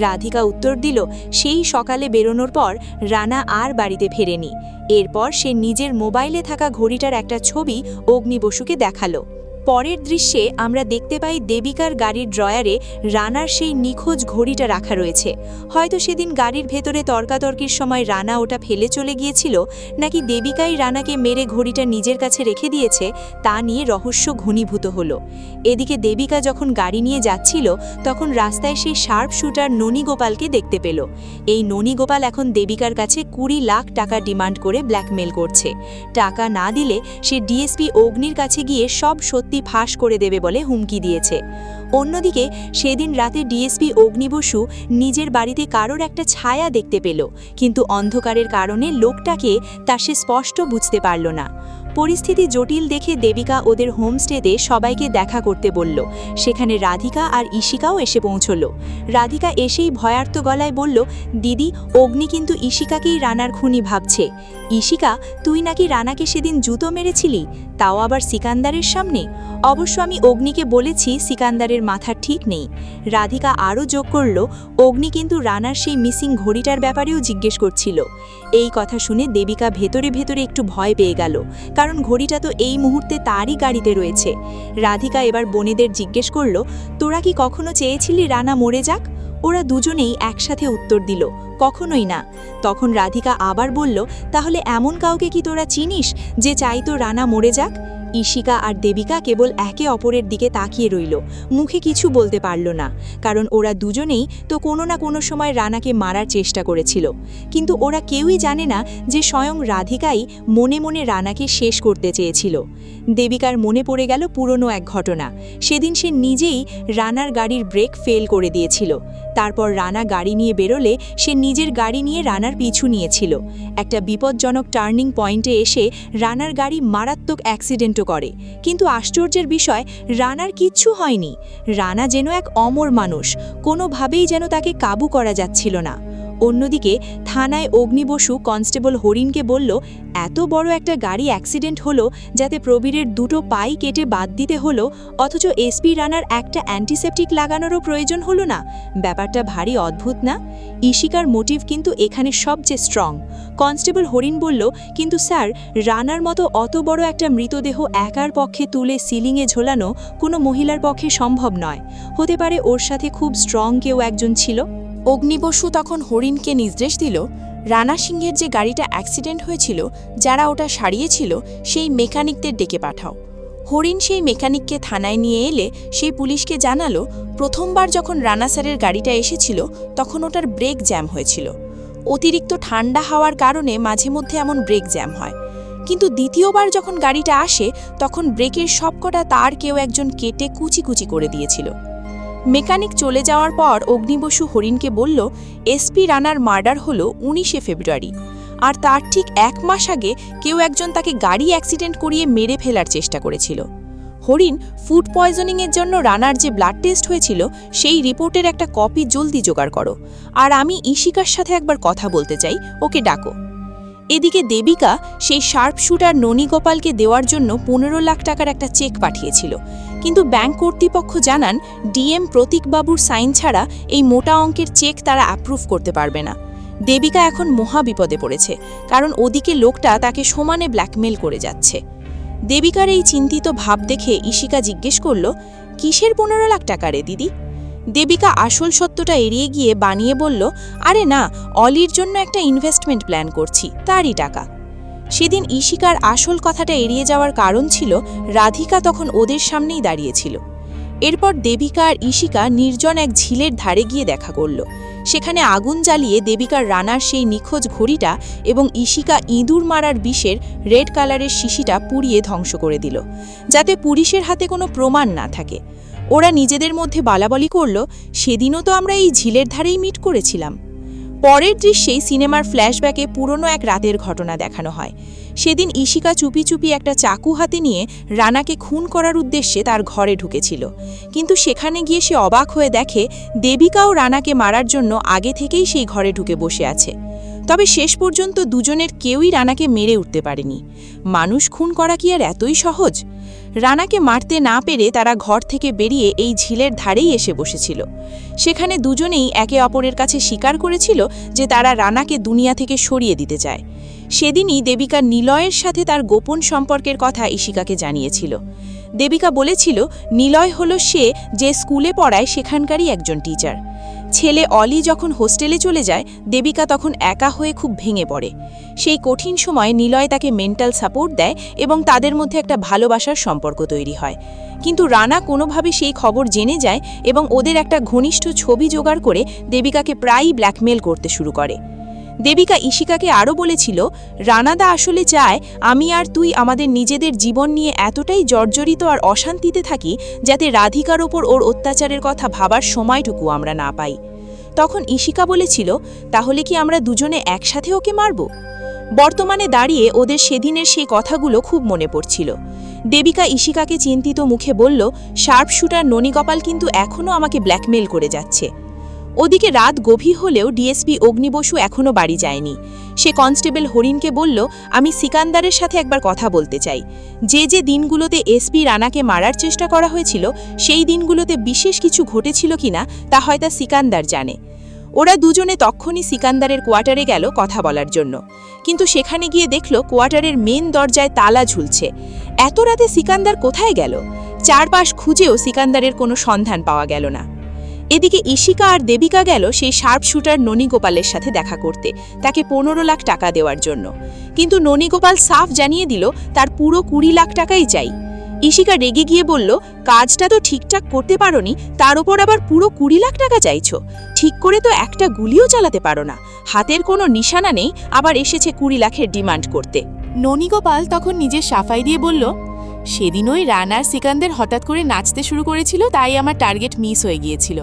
রাধিকা উত্তর দিল, সেই সকালে বেরোনোর পর রানা আর বাড়িতে ফেরেনি। এরপর সে নিজের মোবাইলে থাকা ঘড়িটার একটা ছবি অগ্নিবসুকে দেখালো। পরের দৃশ্যে আমরা দেখতে পাই দেবিকার গাড়ির ড্রয়ারে রানার সেই নিখোঁজ ঘড়িটা রাখা রয়েছে। হয়তো সেদিন গাড়ির ভেতরে তর্কাতর্কির সময় রানা ওটা ফেলে চলে গিয়েছিল, নাকি দেবিকাই রানাকে মেরে ঘড়িটা নিজের কাছে রেখে দিয়েছে, তা নিয়ে রহস্য ঘনীভূত হলো। এদিকে দেবিকা যখন গাড়ি নিয়ে যাচ্ছিল তখন রাস্তায় সেই শার্প শুটার ননী গোপালকে দেখতে পেল। এই ননী গোপাল এখন দেবিকার কাছে 20 লাখ টাকা ডিমান্ড করে ব্ল্যাকমেল করছে। টাকা না দিলে সে ডিএসপি অগ্নির কাছে গিয়ে সব সত্যি ফাঁস করে দেবে বলে হুমকি দিয়েছে। অন্যদিকে সেদিন রাতে ডিএসপি অগ্নিবসু নিজের বাড়িতে কারোর একটা ছায়া দেখতে পেল, কিন্তু অন্ধকারের কারণে লোকটাকে তা সে স্পষ্ট বুঝতে পারল না। পরিস্থিতি জটিল দেখে দেবিকা ওদের হোমস্টেতে সবাইকে দেখা করতে বলল। সেখানে রাধিকা আর ইশিকাও এসে পৌঁছল। রাধিকা এসেই ভয়ার্ত গলায় বলল, দিদি, অগ্নি কিন্তু ইশিকাকেই রানার খুনি ভাবছে। ইশিকা, তুই নাকি রানাকে সেদিন জুতো মেরেছিলি, তাও আবার সিকান্দারের সামনে। অবশ্য আমি অগ্নিকে বলেছি সিকান্দারের মাথা ঠিক নেই। রাধিকা আরও যোগ করল, অগ্নি কিন্তু রানার সেই মিসিং ঘড়িটার ব্যাপারেও জিজ্ঞেস করছিল। এই কথা শুনে দেবিকা ভেতরে ভেতরে একটু ভয় পেয়ে গেল, কারণ ঘড়িটা তো এই মুহূর্তে তারই গাড়িতে রয়েছে। রাধিকা এবার বোনেদের জিজ্ঞেস করল, তোরা কি কখনো চেয়েছিলি রানা মরে যাক? ওরা দুজনেই একসাথে উত্তর দিল, কখনোই না। তখন রাধিকা আবার বলল, তাহলে এমন কাউকে কি তোরা চিনিস যে চাইতো রানা মরে যাক? ইশিকা আর দেবিকা কেবল একে অপরের দিকে তাকিয়ে রইল, মুখে কিছু বলতে পারল না, কারণ ওরা দুজনেই তো কোনো না কোনো সময় রানাকে মারার চেষ্টা করেছিল। কিন্তু ওরা কেউই জানে না যে স্বয়ং রাধিকাই মনে মনে রানাকে শেষ করতে চেয়েছিল। দেবিকার মনে পড়ে গেল পুরনো এক ঘটনা। সেদিন সে নিজেই রানার গাড়ির ব্রেক ফেল করে দিয়েছিল। তারপর রানা গাড়ি নিয়ে বেরোলে সে নিজের গাড়ি নিয়ে রানার পিছু নিয়েছিল। একটা বিপজ্জনক টার্নিং পয়েন্টে এসে রানার গাড়ি মারাত্মক অ্যাক্সিডেন্টও করে, কিন্তু আশ্চর্যের বিষয় রানার কিচ্ছু হয়নি। রানা যেন এক অমর মানুষ, কোনোভাবেই যেন তাকে কাবু করা যাচ্ছিল না। অন্যদিকে থানায় অগ্নি বসু কনস্টেবল হরিণকে বলল, এত বড় একটা গাড়ি অ্যাক্সিডেন্ট হলো যাতে প্রবীরের দুটো পাই কেটে বাদ দিতে হলো, অথচ এসপি রানার একটা অ্যান্টিসেপটিক লাগানোরও প্রয়োজন হলো না। ব্যাপারটা ভারী অদ্ভুত না? ইশিকার মোটিভ কিন্তু এখানে সবচেয়ে স্ট্রং। কনস্টেবল হরিণ বলল, কিন্তু স্যার, রানার মতো অত বড় একটা মৃতদেহ একার পক্ষে তুলে সিলিংয়ে ঝোলানো কোনো মহিলার পক্ষে সম্ভব নয়। হতে পারে ওর সাথে খুব স্ট্রং কেউ একজন ছিল। অগ্নিবসু তখন হরিণকে নির্দেশ দিল, রানা সিংহের যে গাড়িটা অ্যাক্সিডেন্ট হয়েছিল, যারা ওটা সারিয়েছিল সেই মেকানিকদের ডেকে পাঠাও। হরিণ সেই মেকানিককে থানায় নিয়ে এলে সেই পুলিশকে জানালো, প্রথমবার যখন রানা স্যারের গাড়িটা এসেছিল তখন ওটার ব্রেক জ্যাম হয়েছিল। অতিরিক্ত ঠান্ডা হাওয়ার কারণে মাঝে মধ্যে এমন ব্রেক জ্যাম হয়, কিন্তু দ্বিতীয়বার যখন গাড়িটা আসে তখন ব্রেকের সবকটা তার কেউ একজন কেটে কুচি কুচি করে দিয়েছিল। মেকানিক চলে যাওয়ার পর অগ্নিবসু হরিণকে বলল, এসপি রানার মার্ডার হলো 19শে ফেব্রুয়ারি, আর তার ঠিক 1 মাস আগে কেউ একজন তাকে গাড়ি অ্যাক্সিডেন্ট করিয়ে মেরে ফেলার চেষ্টা করেছিল। হরিণ, ফুড পয়জনিংয়ের জন্য রানার যে ব্লাড টেস্ট হয়েছিল সেই রিপোর্টের একটা কপি জলদি জোগাড় করো, আর আমি ইশিকার সাথে একবার কথা বলতে চাই, ওকে ডাকো। এদিকে দেবিকা সেই শার্প শুটার ননী গোপালকে দেওয়ার জন্য 15 লাখ টাকার একটা চেক পাঠিয়েছিল, কিন্তু ব্যাংক কর্তৃপক্ষ জানান ডিএম প্রতীকবাবুর সাইন ছাড়া এই মোটা অঙ্কের চেক তারা অ্যাপ্রুভ করতে পারবে না। দেবিকা এখন মহা বিপদে পড়েছে, কারণ ওদিকে লোকটা তাকে সমানে ব্ল্যাকমেল করে যাচ্ছে। দেবিকার এই চিন্তিত ভাব দেখে ইশিকা জিজ্ঞেস করল, কিসের 15 লাখ টাকা রে দিদি? দেবিকা আসল সত্যটা এড়িয়ে গিয়ে বানিয়ে বলল, আরে না, অলির জন্য একটা ইনভেস্টমেন্ট প্ল্যান করছি, তারই টাকা। সেদিন ইশিকার আসল কথাটা এড়িয়ে যাওয়ার কারণ ছিল রাধিকা তখন ওদের সামনেই দাঁড়িয়েছিল। এরপর দেবিকা আর ইশিকা নির্জন এক ঝিলের ধারে গিয়ে দেখা করল। সেখানে আগুন জ্বালিয়ে দেবিকার রানার সেই নিখোঁজ ঘড়িটা এবং ইশিকা ইঁদুর মারার বিষের রেড কালারের শিশিটা পুড়িয়ে ধ্বংস করে দিল, যাতে পুলিশের হাতে কোনো প্রমাণ না থাকে। ওরা নিজেদের মধ্যে বালাবলি করল, সেদিনও তো আমরা এই ঝিলের ধারেই মিট করেছিলাম। পরের দৃশ্যেই সিনেমার ফ্ল্যাশব্যাকে পুরনো এক রাতের ঘটনা দেখানো হয়। সেদিন ইশিকা চুপি চুপি একটা চাকু হাতে নিয়ে রানাকে খুন করার উদ্দেশ্যে তার ঘরে ঢুকেছিল, কিন্তু সেখানে গিয়ে সে অবাক হয়ে দেখে দেবিকাও রানাকে মারার জন্য আগে থেকেই সেই ঘরে ঢুকে বসে আছে। তবে শেষ পর্যন্ত দুজনের কেউই রানাকে মেরে উঠতে পারেনি। মানুষ খুন করা কি আর এতই সহজ? রানাকে মারতে না পেরে তারা ঘর থেকে বেরিয়ে এই ঝিলের ধারেই এসে বসেছিল। সেখানে দুজনেই একে অপরের কাছে স্বীকার করেছিল যে তারা রানাকে দুনিয়া থেকে সরিয়ে দিতে চায়। সেদিনই দেবিকা নিলয়ের সাথে তার গোপন সম্পর্কের কথা ইশিকাকে জানিয়েছিল। দেবিকা বলেছিল, নিলয় হলো সে যে স্কুলে পড়ায় সেখানকারই একজন টিচার। ছেলে অলি যখন হোস্টেলে চলে যায়, দেবিকা তখন একা হয়ে খুব ভেঙে পড়ে। সেই কঠিন সময় নিলয় তাকে মেন্টাল সাপোর্ট দেয় এবং তাদের মধ্যে একটা ভালোবাসার সম্পর্ক তৈরি হয়। কিন্তু রানা কোনোভাবে সেই খবর জেনে যায় এবং ওদের একটা ঘনিষ্ঠ ছবি জোগাড় করে দেবিকাকে প্রায়ই ব্ল্যাকমেল করতে শুরু করে। দেবিকা ইশিকাকে আরও বলেছিল, রানাদা আসলে চায় আমি আর তুই আমাদের নিজেদের জীবন নিয়ে এতটাই জর্জরিত আর অশান্তিতে থাকি যাতে রাধিকার ওপর ওর অত্যাচারের কথা ভাবার সময়টুকু আমরা না পাই। তখন ইশিকা বলেছিল, তাহলে কি আমরা দুজনে একসাথে ওকে মারব? বর্তমানে দাঁড়িয়ে ওদের সেদিনের সেই কথাগুলো খুব মনে পড়ছিল। দেবিকা ইশিকাকে চিন্তিত মুখে বলল, শার্প শুটার ননী গোপাল কিন্তু এখনও আমাকে ব্ল্যাকমেল করে যাচ্ছে। ওদিকে রাত গভীর হলেও ডিএসপি অগ্নিবসু এখনও বাড়ি যায়নি। সে কনস্টেবল হরিণকে বলল, আমি সিকান্দারের সাথে একবার কথা বলতে চাই। যে যে দিনগুলোতে এসপি রানাকে মারার চেষ্টা করা হয়েছিল সেই দিনগুলোতে বিশেষ কিছু ঘটেছিল কিনা তা হয়তো সিকান্দার জানে। ওরা দুজনে তখনই সিকান্দারের কোয়ার্টারে গেল কথা বলার জন্য, কিন্তু সেখানে গিয়ে দেখল কোয়ার্টারের মেন দরজায় তালা ঝুলছে। এত রাতে সিকান্দার কোথায় গেল? চারপাশ খুঁজেও সিকান্দারের কোনো সন্ধান পাওয়া গেল না। এদিকে ইশিকা আর দেবিকা গেল সেই শার্প শুটার ননী গোপালের সাথে দেখা করতে, তাকে 15 লাখ টাকা দেওয়ার জন্য। কিন্তু ননী গোপাল সাফ জানিয়ে দিল তার পুরো 20 লাখ টাকাই চাই। ইশিকা রেগে গিয়ে বলল, কাজটা তো ঠিকঠাক করতে পারোনি, তার উপর আবার পুরো 20 লাখ টাকা চাইছো? ঠিক করে তো একটা গুলিও চালাতে পারো না, হাতের কোনো নিশানা নেই, আবার এসেছে 20 লাখের ডিমান্ড করতে। ননী গোপাল তখন নিজের সাফাই দিয়ে বলল, সেদিন ওই রানার সিকান্দার হঠাৎ করে নাচতে শুরু করেছিল, তাই আমার টার্গেট মিস হয়ে গিয়েছিল।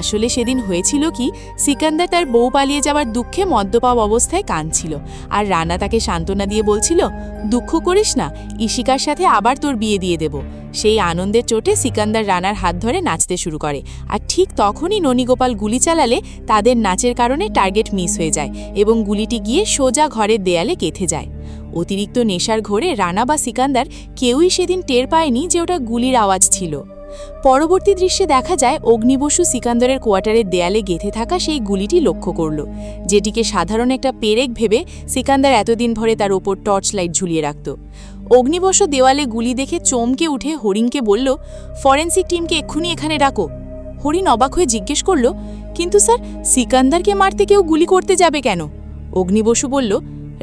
আসলে সেদিন হয়েছিল কি, সিকান্দার তার বউ পালিয়ে যাওয়ার দুঃখে মদ্যপাপ অবস্থায় কাঁদছিল, আর রানা তাকে সান্ত্বনা দিয়ে বলছিল, দুঃখ করিস না, ইশিকার সাথে আবার তোর বিয়ে দিয়ে দেব। সেই আনন্দের চোটে সিকান্দার রানার হাত ধরে নাচতে শুরু করে, আর ঠিক তখনই ননীগোপাল গুলি চালালে তাদের নাচের কারণে টার্গেট মিস হয়ে যায় এবং গুলিটি গিয়ে সোজা ঘরের দেয়ালে গেঁথে যায়। অতিরিক্ত নেশার ঘোরে রানা বা সিকান্দার কেউই সেদিন টের পায়নি যে ওটা গুলির আওয়াজ ছিল। পরবর্তী দৃশ্যে দেখা যায় অগ্নিবসু সিকান্দারের কোয়ার্টারের দেয়ালে গেঁথে থাকা সেই গুলিটি লক্ষ্য করল, যেটিকে সাধারণ একটা পেরেক ভেবে সিকান্দার এতদিন ভরে তার ওপর টর্চ লাইট ঝুলিয়ে রাখত। অগ্নিবসু দেওয়ালে গুলি দেখে চমকে উঠে হরিণকে বলল, ফরেন্সিক টিমকে এক্ষুনি এখানে ডাকো। হরিণ অবাক হয়ে জিজ্ঞেস করল, কিন্তু স্যার, সিকান্দারকে মারতে কেউ গুলি করতে যাবে কেন? অগ্নিবসু বলল,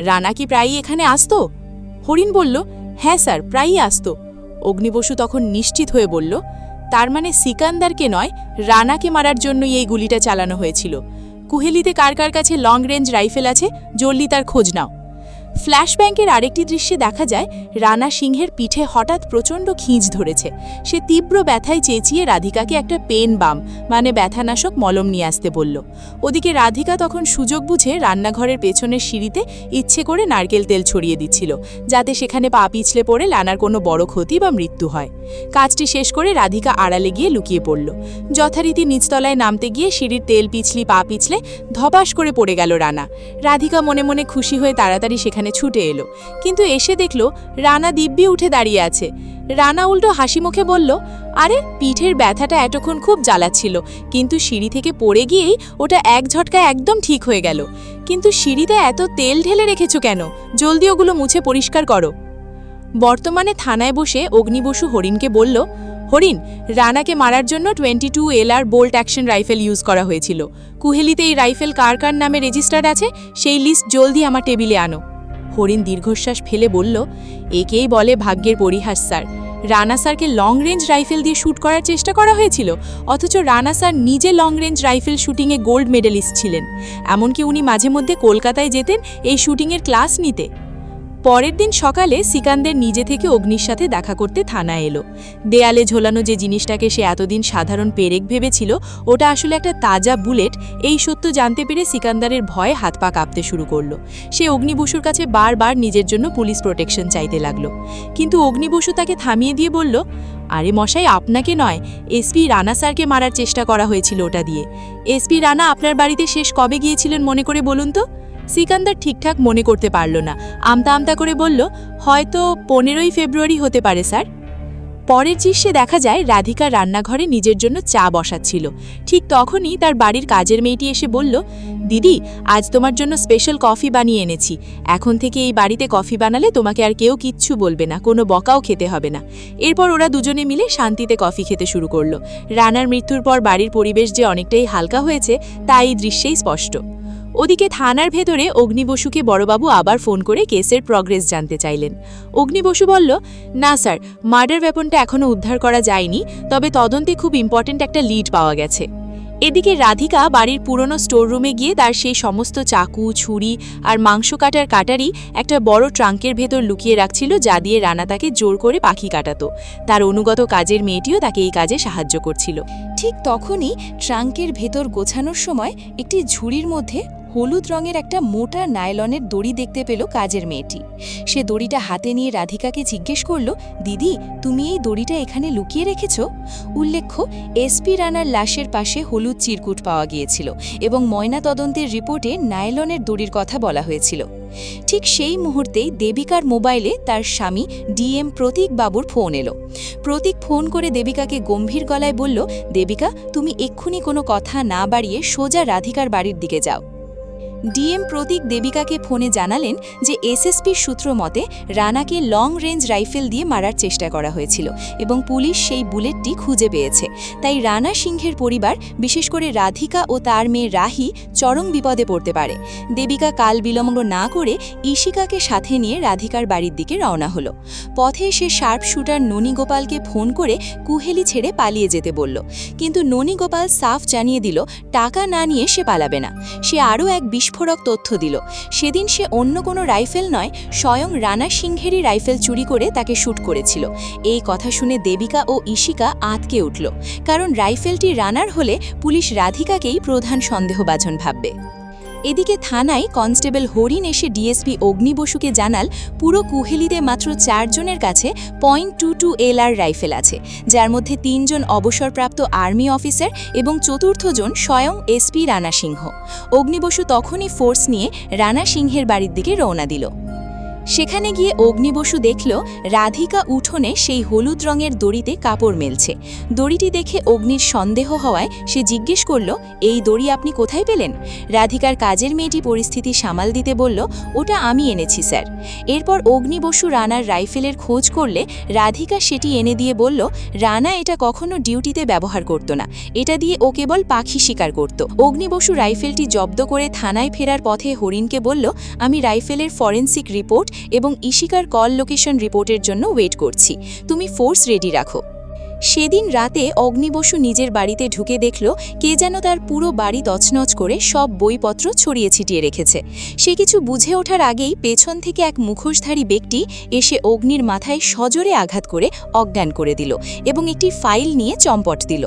রানা কি প্রায়ই এখানে আসতো? হরিণ বলল, হ্যাঁ স্যার, প্রায়ই আসতো। অগ্নিবসু তখন নিশ্চিত হয়ে বলল, তার মানে সিকান্দারকে নয়, রানাকে মারার জন্যই এই গুলিটা চালানো হয়েছিল। কুহেলিতে কার কার কাছে লং রেঞ্জ রাইফেল আছে, জলদি তার খোঁজ নাও। ফ্ল্যাশব্যাঙ্কের আরেকটি দৃশ্যে দেখা যায় রানা সিংহের পিঠে হঠাৎ প্রচণ্ড খিঁচ ধরেছে। সে তীব্র ব্যথায় চেঁচিয়ে রাধিকাকে একটা পেন বাম মানে ব্যথানাশক মলম নিয়ে আসতে বলল। ওদিকে রাধিকা তখন সুযোগ বুঝে রান্নাঘরের পেছনের সিঁড়িতে ইচ্ছে করে নারকেল তেল ছড়িয়ে দিচ্ছিল, যাতে সেখানে পা পিছলে পড়ে রানার কোনো বড় ক্ষতি বা মৃত্যু হয়। কাজটি শেষ করে রাধিকা আড়ালে গিয়ে লুকিয়ে পড়ল। যথারীতি নিচতলায় নামতে গিয়ে সিঁড়ির তেল পিছলি পা পিছলে ধপাস করে পড়ে গেল রানা। রাধিকা মনে মনে খুশি হয়ে তাড়াতাড়ি সেখানে ছুটে এলো, কিন্তু এসে দেখল রানা দিব্যি উঠে দাঁড়িয়ে আছে। রানা উল্টো হাসি মুখে বলল, আরে, পিঠের ব্যথাটা এতক্ষণ খুব জ্বালাচ্ছিল, কিন্তু সিঁড়ি থেকে পড়ে গিয়েই ওটা এক ঝটকায় একদম ঠিক হয়ে গেল। কিন্তু সিঁড়িতে এত তেল ঢেলে রেখেছো কেন? জলদি ওগুলো মুছে পরিষ্কার করো। বর্তমানে থানায় বসে অগ্নিবসু হরিণকে বলল, হরিণ, রানাকে মারার জন্য 22 LR bolt action rifle use করা হয়েছিল। কুহেলিতে এই রাইফেল কার কার নামে রেজিস্টার্ড আছে সেই লিস্ট জলদি আমার টেবিলে আনো। হরিণ দীর্ঘশ্বাস ফেলে বলল, একেই বলে ভাগ্যের পরিহাস স্যার। রানা স্যারকে লং রেঞ্জ রাইফেল দিয়ে শ্যুট করার চেষ্টা করা হয়েছিল, অথচ রানা স্যার নিজে লং রেঞ্জ রাইফেল শুটিংয়ে গোল্ড মেডেলিস্ট ছিলেন। এমনকি উনি মাঝে মধ্যে কলকাতায় যেতেন এই শুটিংয়ের ক্লাস নিতে। পরের দিন সকালে সিকান্দার নিজে থেকে অগ্নির সাথে দেখা করতে থানায় এলো। দেয়ালে ঝোলানো যে জিনিসটাকে সে এতদিন সাধারণ পেরেক ভেবেছিল ওটা আসলে একটা তাজা বুলেট, এই সত্য জানতে পেরে সিকান্দারের ভয়ে হাত পা কাঁপতে শুরু করলো। সে অগ্নিবসুর কাছে বারবার নিজের জন্য পুলিশ প্রোটেকশন চাইতে লাগলো, কিন্তু অগ্নিবসু তাকে থামিয়ে দিয়ে বলল, আরে মশাই, আপনাকে নয়, এসপি রানা স্যারকে মারার চেষ্টা করা হয়েছিল ওটা দিয়ে। এসপি রানা আপনার বাড়িতে শেষ কবে গিয়েছিলেন মনে করে বলুন তো? সিকান্দার ঠিকঠাক মনে করতে পারল না, আমতা আমতা করে বলল, হয়তো 15ই ফেব্রুয়ারি হতে পারে স্যার। পরের দৃশ্যে দেখা যায় রাধিকা রান্নাঘরে নিজের জন্য চা বসাচ্ছিল। ঠিক তখনই তার বাড়ির কাজের মেয়েটি এসে বলল, দিদি, আজ তোমার জন্য স্পেশাল কফি বানিয়ে এনেছি। এখন থেকে এই বাড়িতে কফি বানালে তোমাকে আর কেউ কিচ্ছু বলবে না, কোনো বকাও খেতে হবে না। এরপর ওরা দুজনে মিলে শান্তিতে কফি খেতে শুরু করলো। রানার মৃত্যুর পর বাড়ির পরিবেশ যে অনেকটাই হালকা হয়েছে তা এই দৃশ্যেই স্পষ্ট। ওদিকে থানার ভেতরে অগ্নিবসুকে বড়বাবু আবার ফোন করে কেসের প্রগ্রেস জানতে চাইলেন। অগ্নিবসু বলল, না স্যার, মার্ডার ওয়েপনটা এখনও উদ্ধার করা যায়নি, তবে তদন্তে খুব ইম্পর্ট্যান্ট একটা লিড পাওয়া গেছে। এদিকে রাধিকা বাড়ির পুরনো স্টোররুমে গিয়ে তার সেই সমস্ত চাকু, ছুরি আর মাংস কাটার কাটারি একটা বড় ট্রাঙ্কের ভেতর লুকিয়ে রাখছিল, যা দিয়ে রানা তাকে জোর করে পাখি কাটাতো। তার অনুগত কাজের মেয়েটিও তাকে এই কাজে সাহায্য করছিল। ঠিক তখনই ট্রাঙ্কের ভেতর গোছানোর সময় একটি ঝুড়ির মধ্যে হলুদ রঙের একটা মোটা নাইলনের দড়ি দেখতে পেল কাজের মেয়েটি। সে দড়িটা হাতে নিয়ে রাধিকাকে জিজ্ঞেস করল, দিদি, তুমি এই দড়িটা এখানে লুকিয়ে রেখেছ? উল্লেখ্য, এসপি রানার লাশের পাশে হলুদ চিরকুট পাওয়া গিয়েছিল এবং ময়নাতদন্তের রিপোর্টে নাইলনের দড়ির কথা বলা হয়েছিল। ঠিক সেই মুহূর্তেই দেবিকার মোবাইলে তার স্বামী ডিএম প্রতীক বাবুর ফোন এলো। প্রতীক ফোন করে দেবিকাকে গম্ভীর গলায় বলল, দেবিকা, তুমি এক্ষুনি কোনো কথা না বাড়িয়ে সোজা রাধিকার বাড়ির দিকে যাও। ডিএম প্রতীক দেবিকাকে ফোনে জানালেন যে এসএসপির সূত্র মতে রানাকে লং রেঞ্জ রাইফেল দিয়ে মারার চেষ্টা করা হয়েছিল এবং পুলিশ সেই বুলেটটি খুঁজে পেয়েছে। তাই রানা সিংহের পরিবার, বিশেষ করে রাধিকা ও তার মেয়ে রাহি, চরম বিপদে পড়তে পারে। দেবিকা কাল বিলম্ব না করে ইশিকাকে সাথে নিয়ে রাধিকার বাড়ির দিকে রওনা হলো। পথে সে শার্প শুটার ননীগোপালকে ফোন করে কুহেলি ছেড়ে পালিয়ে যেতে বলল, কিন্তু ননীগোপাল সাফ জানিয়ে দিল টাকা না নিয়ে সে পালাবে না। সে আরও এক বিস্ফোরক তথ্য দিল। সেদিন সে অন্য কোনো রাইফেল নয়, স্বয়ং রানা সিংহেরই রাইফেল চুরি করে তাকে শ্যুট করেছিল। এই কথা শুনে দেবিকা ও ইশিকা আঁতকে উঠল, কারণ রাইফেলটি রানার হলে পুলিশ রাধিকাকেই প্রধান সন্দেহভাজন ভাববে। এদিকে থানায় কনস্টেবল হরিণ এসে ডিএসপি অগ্নি বসুকে জানাল পুরো কুহেলিতে মাত্র 4 জনের কাছে .22 LR রাইফেল আছে, যার মধ্যে 3 জন অবসরপ্রাপ্ত আর্মি অফিসার এবং চতুর্থ জন স্বয়ং এসপি রানা সিংহ। অগ্নি বসু তখনই ফোর্স নিয়ে রানা সিংহের বাড়ির দিকে রওনা দিল। সেখানে গিয়ে অগ্নি বসু দেখল রাধিকা উঠোনে সেই হলুদ রঙের দড়িতে কাপড় মেলছে। দড়িটি দেখে অগ্নির সন্দেহ হওয়ায় সে জিজ্ঞেস করল, এই দড়ি আপনি কোথায় পেলেন? রাধিকার কাজের মেয়েটি পরিস্থিতি সামাল দিতে বলল, ওটা আমি এনেছি স্যার। এরপর অগ্নি বসু রানার রাইফেলের খোঁজ করলে রাধিকা সেটি এনে দিয়ে বলল, রানা এটা কখনো ডিউটিতে ব্যবহার করত না, এটা দিয়ে ও কেবল পাখি শিকার করত। অগ্নি বসু রাইফেলটি জব্দ করে থানায় ফেরার পথে হরিণকে বলল, আমি রাইফেলের ফরেনসিক রিপোর্ট এবং ইশিকার কল লোকেশন রিপোর্টের জন্য ওয়েট করছি, তুমি ফোর্স রেডি রাখো। সেদিন রাতে অগ্নি বসু নিজের বাড়িতে ঢুকে দেখল কে যেন তার পুরো বাড়ি তছনছ করে সব বইপত্র ছড়িয়ে ছিটিয়ে রেখেছে। সে কিছু বুঝে ওঠার আগেই পেছন থেকে এক মুখোশধারী ব্যক্তি এসে অগ্নির মাথায় সজোরে আঘাত করে অজ্ঞান করে দিল এবং একটি ফাইল নিয়ে চম্পট দিল।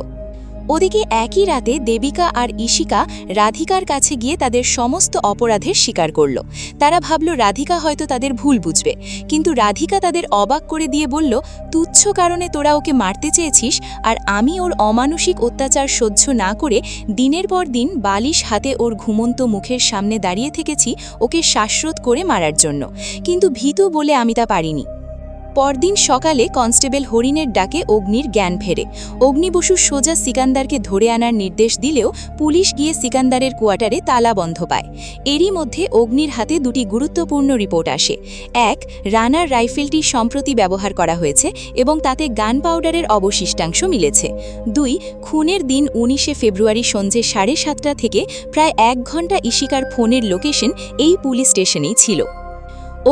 ওদিকে একই রাতে দেবিকা আর ইশিকা রাধিকার কাছে গিয়ে তাদের সমস্ত অপরাধের স্বীকার করল। তারা ভাবল রাধিকা হয়তো তাদের ভুল বুঝবে, কিন্তু রাধিকা তাদের অবাক করে দিয়ে বলল, তুচ্ছ কারণে তোরা ওকে মারতে চেয়েছিস, আর আমি ওর অমানুষিক অত্যাচার সহ্য না করে দিনের পর দিন বালিশ হাতে ওর ঘুমন্ত মুখের সামনে দাঁড়িয়ে থেকেছি ওকে শ্বাসরোধ করে মারার জন্য, কিন্তু ভীতু বলে আমি তা পারিনি। পরদিন সকালে কনস্টেবল হরিণের ডাকে অগ্নির জ্ঞান ফেরে। অগ্নি বসু সোজা সিকান্দারকে ধরে আনার নির্দেশ দিলেও পুলিশ গিয়ে সিকান্দারের কোয়ার্টারে তালা বন্ধ পায়। এরই মধ্যে অগ্নির হাতে 2টি গুরুত্বপূর্ণ রিপোর্ট আসে। 1, রানার রাইফেলটি সম্প্রতি ব্যবহার করা হয়েছে এবং তাতে গান পাউডারের অবশিষ্টাংশ মিলেছে। 2, খুনের দিন 19শে ফেব্রুয়ারি সন্ধে 7:30টা থেকে প্রায় 1 ঘণ্টা ইশিকার ফোনের লোকেশন এই পুলিশ স্টেশনেই ছিল।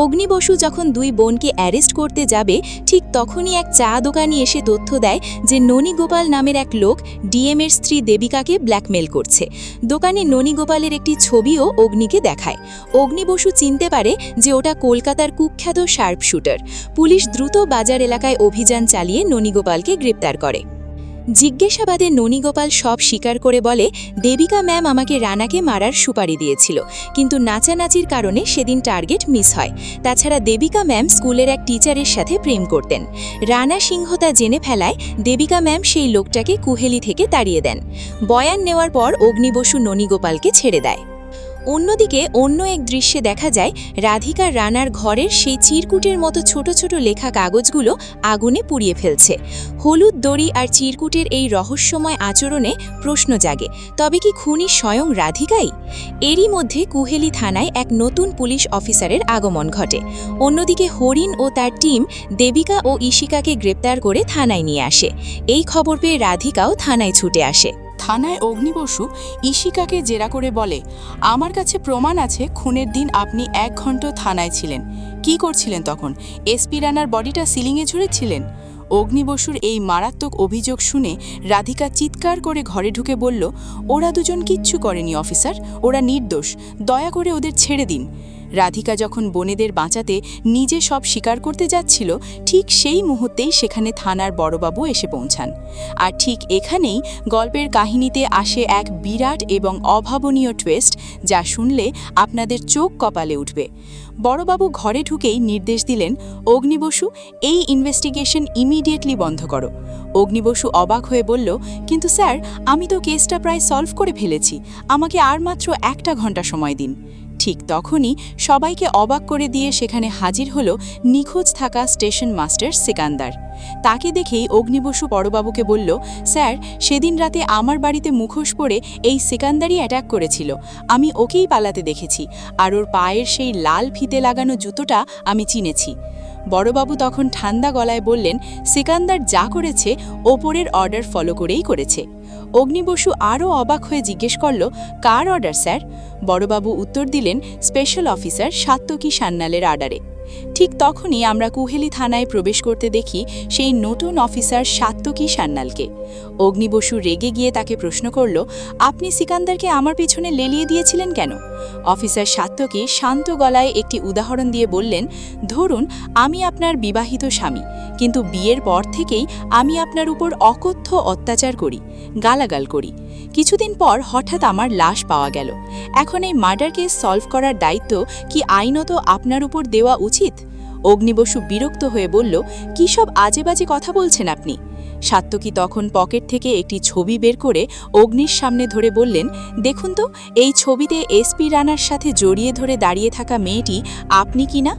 অগ্নি বসু যখন 2 বোনকে অ্যারেস্ট করতে যাবে ঠিক তখনই এক চা দোকানি এসে তথ্য দেয় যে ননী গোপাল নামের এক লোক ডিএমের স্ত্রী দেবিকাকে ব্ল্যাকমেল করছে। দোকানে ননী গোপালের একটি ছবিও অগ্নিকে দেখায়। অগ্নি বসু চিনতে পারে যে ওটা কলকাতার কুখ্যাত শার্প শুটার। পুলিশ দ্রুত বাজার এলাকায় অভিযান চালিয়ে ননী গোপালকে গ্রেপ্তার করে। জিজ্ঞাসাবাদে ননী গোপাল সব স্বীকার করে বলে, দেবিকা ম্যাম আমাকে রানাকে মারার সুপারি দিয়েছিল, কিন্তু নাচানাচির কারণে সেদিন টার্গেট মিস হয়। তাছাড়া দেবিকা ম্যাম স্কুলের এক টিচারের সাথে প্রেম করতেন। রানা সিংহ তা জেনে ফেলায় দেবিকা ম্যাম সেই লোকটাকে কুহেলি থেকে তাড়িয়ে দেন। বয়ান নেওয়ার পর অগ্নি বসু ননী গোপালকে ছেড়ে দেয়। অন্যদিকে অন্য এক দৃশ্যে দেখা যায় রাধিকা রানার ঘরের সেই চিরকুটের মতো ছোট ছোট লেখা কাগজগুলো আগুনে পুড়িয়ে ফেলছে। হলুদ দড়ি আর চিরকুটের এই রহস্যময় আচরণে প্রশ্ন জাগে, তবে কি খুনি স্বয়ং রাধিকাই? এরই মধ্যে কুহেলি থানায় এক নতুন পুলিশ অফিসারের আগমন ঘটে। অন্যদিকে হরিণ ও তার টিম দেবিকা ও ইশিকাকে গ্রেপ্তার করে থানায় নিয়ে আসে। এই খবর পেয়ে রাধিকাও থানায় ছুটে আসে। থানায় অগ্নি বসু ইশিকাকে জেরা করে বলে, আমার কাছে প্রমাণ আছে খুনের দিন আপনি 1 ঘন্টা থানায় ছিলেন। কি করছিলেন তখন? এসপি রানার বডিটা সিলিংয়ে ঝুড়েছিলেন? অগ্নি বসুর এই মারাত্মক অভিযোগ শুনে রাধিকা চিৎকার করে ঘরে ঢুকে বলল, ওরা দুজন কিচ্ছু করেনি অফিসার, ওরা নির্দোষ, দয়া করে ওদের ছেড়ে দিন। রাধিকা যখন বোনেদের বাঁচাতে নিজে সব স্বীকার করতে যাচ্ছিল, ঠিক সেই মুহূর্তেই সেখানে থানার বড়বাবু এসে পৌঁছান। আর ঠিক এখানেই গল্পের কাহিনীতে আসে এক বিরাট এবং অভাবনীয় টুইস্ট, যা শুনলে আপনাদের চোখ কপালে উঠবে। বড়বাবু ঘরে ঢুকেই নির্দেশ দিলেন, অগ্নি বসু, এই ইনভেস্টিগেশন ইমিডিয়েটলি বন্ধ করো। অগ্নি বসু অবাক হয়ে বলল, কিন্তু স্যার, আমি তো কেসটা প্রায় সলভ করে ফেলেছি, আমাকে আর মাত্র 1 ঘন্টা সময় দিন। ঠিক তখনই সবাইকে অবাক করে দিয়ে সেখানে হাজির হলো নিখোঁজ থাকা স্টেশন মাস্টার সিকান্দার। তাকে দেখেই অগ্নি বসু বড়বাবুকে বলল, স্যার, সেদিন রাতে আমার বাড়িতে মুখোশ পরে এই সিকান্দারই অ্যাটাক করেছিল, আমি ওকেই পালাতে দেখেছি, আর ওর পায়ের সেই লাল ফিতে লাগানো জুতোটা আমি চিনেছি। বড়বাবু তখন ঠান্ডা গলায় বললেন, সিকান্দার যা করেছে ওপরের অর্ডার ফলো করেই করেছে। অগ্নি বসু আরও অবাক হয়ে জিজ্ঞেস করল, কার অর্ডার স্যার? বড়বাবু উত্তর দিলেন, স্পেশাল অফিসার সাত্তকী সান্যালের অর্ডারে। ঠিক তখনই আমরা কুহেলি থানায় প্রবেশ করতে দেখি সেই নতুন অফিসার সাত্তকী সান্যালকে। অগ্নিবসু রেগে গিয়ে তাকে প্রশ্ন করল, আপনি সিকান্দারকে আমার পেছনে লেলিয়ে দিয়েছিলেন কেন? অফিসার সাত্তকী শান্ত গলায় একটি উদাহরণ দিয়ে বললেন, ধরুন আমি আপনার বিবাহিত স্বামী, কিন্তু বিয়ের পর থেকেই আমি আপনার উপর অকথ্য অত্যাচার করি, গালাগাল করি। কিছুদিন পর হঠাৎ আমার লাশ পাওয়া গেল। এখন এই মার্ডার কেস সলভ করার দায়িত্ব কি আইনত আপনার উপর দেওয়া উচিত? অগ্নিবসু বিরক্ত হয়ে বলল, কী সব আজে বাজে কথা বলছেন আপনি? সাত্তকী তখন পকেট থেকে একটি ছবি বের করে অগ্নির সামনে ধরে বললেন, দেখুন তো, এই ছবিতে এসপি রানার সাথে জড়িয়ে ধরে দাঁড়িয়ে থাকা মেয়েটি আপনি কি না?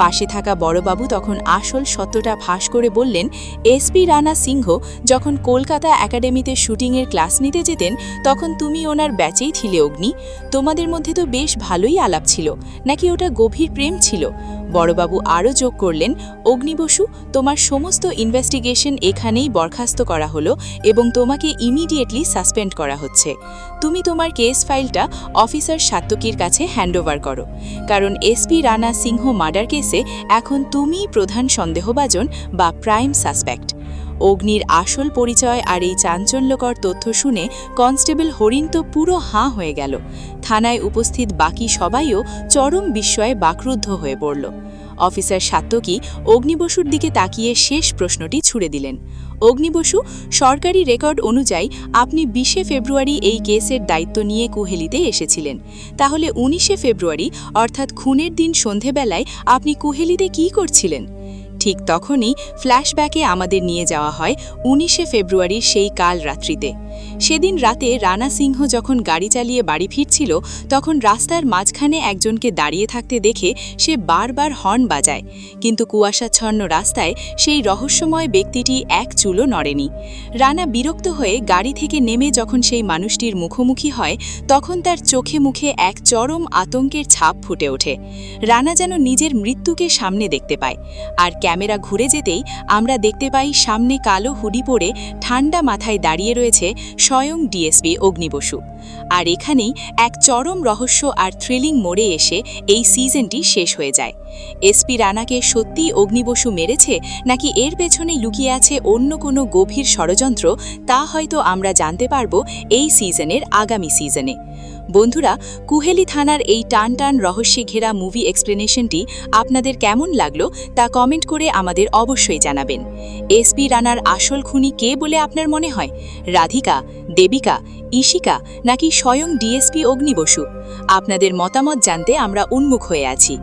পাশে থাকা বড়বাবু তখন আসল সত্যটা ফাঁস করে বললেন, এসপি রানা সিংহ যখন কলকাতা একাডেমিতে শুটিংয়ের ক্লাস নিতে যেতেন তখন তুমি ওনার ব্যাচেই ছিলে অগ্নি। তোমাদের মধ্যে তো বেশ ভালোই আলাপ ছিল, নাকি ওটা গভীর প্রেম ছিল? বড়বাবু আরও যোগ করলেন, অগ্নিবসু, তোমার সমস্ত ইনভেস্টিগেশন এখানেই বরখাস্ত করা হলো এবং তোমাকে ইমিডিয়েটলি সাসপেন্ড করা হচ্ছে। তুমি তোমার কেস ফাইলটা অফিসার সাত্তকীর কাছে হ্যান্ডওভার করো, কারণ এসপি রানা সিংহ মার্ডার কেসে এখন তুমিই প্রধান সন্দেহভাজন বা প্রাইম সাসপেক্ট। অগ্নির আসল পরিচয় আর এই চাঞ্চল্যকর তথ্য শুনে কনস্টেবল হরিণ তো পুরো হাঁ হয়ে গেল। থানায় উপস্থিত বাকি সবাইও চরম বিস্ময়ে বাকরুদ্ধ হয়ে পড়ল। অফিসার সাত্তকী অগ্নিবসুর দিকে তাকিয়ে শেষ প্রশ্নটি ছুড়ে দিলেন, অগ্নিবসু, সরকারি রেকর্ড অনুযায়ী আপনি 20শে ফেব্রুয়ারি এই কেসের দায়িত্ব নিয়ে কুহেলিতে এসেছিলেন। তাহলে 19শে ফেব্রুয়ারি অর্থাৎ খুনের দিন সন্ধেবেলায় আপনি কুহেলিতে কী করছিলেন? ঠিক তখনই ফ্ল্যাশব্যাকে আমাদের নিয়ে যাওয়া হয় 19শে ফেব্রুয়ারির সেই কাল রাত্রিতে। সেদিন রাতে রানা সিংহ যখন গাড়ি চালিয়ে বাড়ি ফিরছিল তখন রাস্তার মাঝখানে একজনকে দাঁড়িয়ে থাকতে দেখে সে বারবার হর্ন বাজায়, কিন্তু কুয়াশাচ্ছন্ন রাস্তায় সেই রহস্যময় ব্যক্তিটি এক চুলও নড়েনি। রানা বিরক্ত হয়ে গাড়ি থেকে নেমে যখন সেই মানুষটির মুখোমুখি হয় তখন তার চোখে মুখে এক চরম আতঙ্কের ছাপ ফুটে ওঠে। রানা যেন নিজের মৃত্যুকে সামনে দেখতে পায়। আর ক্যামেরা ঘুরে যেতেই আমরা দেখতে পাই সামনে কালো হুডি পরে ঠান্ডা মাথায় দাঁড়িয়ে রয়েছে স্বয়ং ডিএসপি অগ্নিবসু। আর এখানেই এক চরম রহস্য আর থ্রিলিং মোড়ে এসে এই সিজনটি শেষ হয়ে যায়। এসপি রানাকে সত্যিই অগ্নিবসু মেরেছে, নাকি এর পেছনে লুকিয়ে আছে অন্য কোনো গভীর ষড়যন্ত্র, তা হয়তো আমরা জানতে পারব এই সিজনের আগামী সিজনে। বন্ধুরা, কুহেলি থানার এই টান টান রহস্যে ঘেরা মুভি এক্সপ্লেনেশনটি আপনাদের কেমন লাগলো তা কমেন্ট করে আমাদের অবশ্যই জানাবেন। এসপি রানার আসল খুনি কে বলে আপনার মনে হয়? রাধিকা, দেবিকা, ইশিকা, নাকি স্বয়ং ডিএসপি অগ্নিবসু? আপনাদের মতামত জানতে আমরা উন্মুখ হয়ে আছি।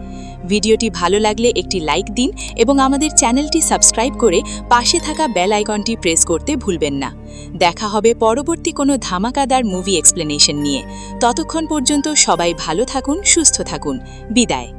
ভিডিওটি ভালো লাগলে একটি লাইক দিন এবং আমাদের চ্যানেলটি সাবস্ক্রাইব করে পাশে থাকা বেল আইকনটি প্রেস করতে ভুলবেন না। দেখা হবে পরবর্তী কোনো ধামাকাদার মুভি এক্সপ্লেনেশন নিয়ে। ততক্ষণ পর্যন্ত সবাই ভালো থাকুন, সুস্থ থাকুন। বিদায়।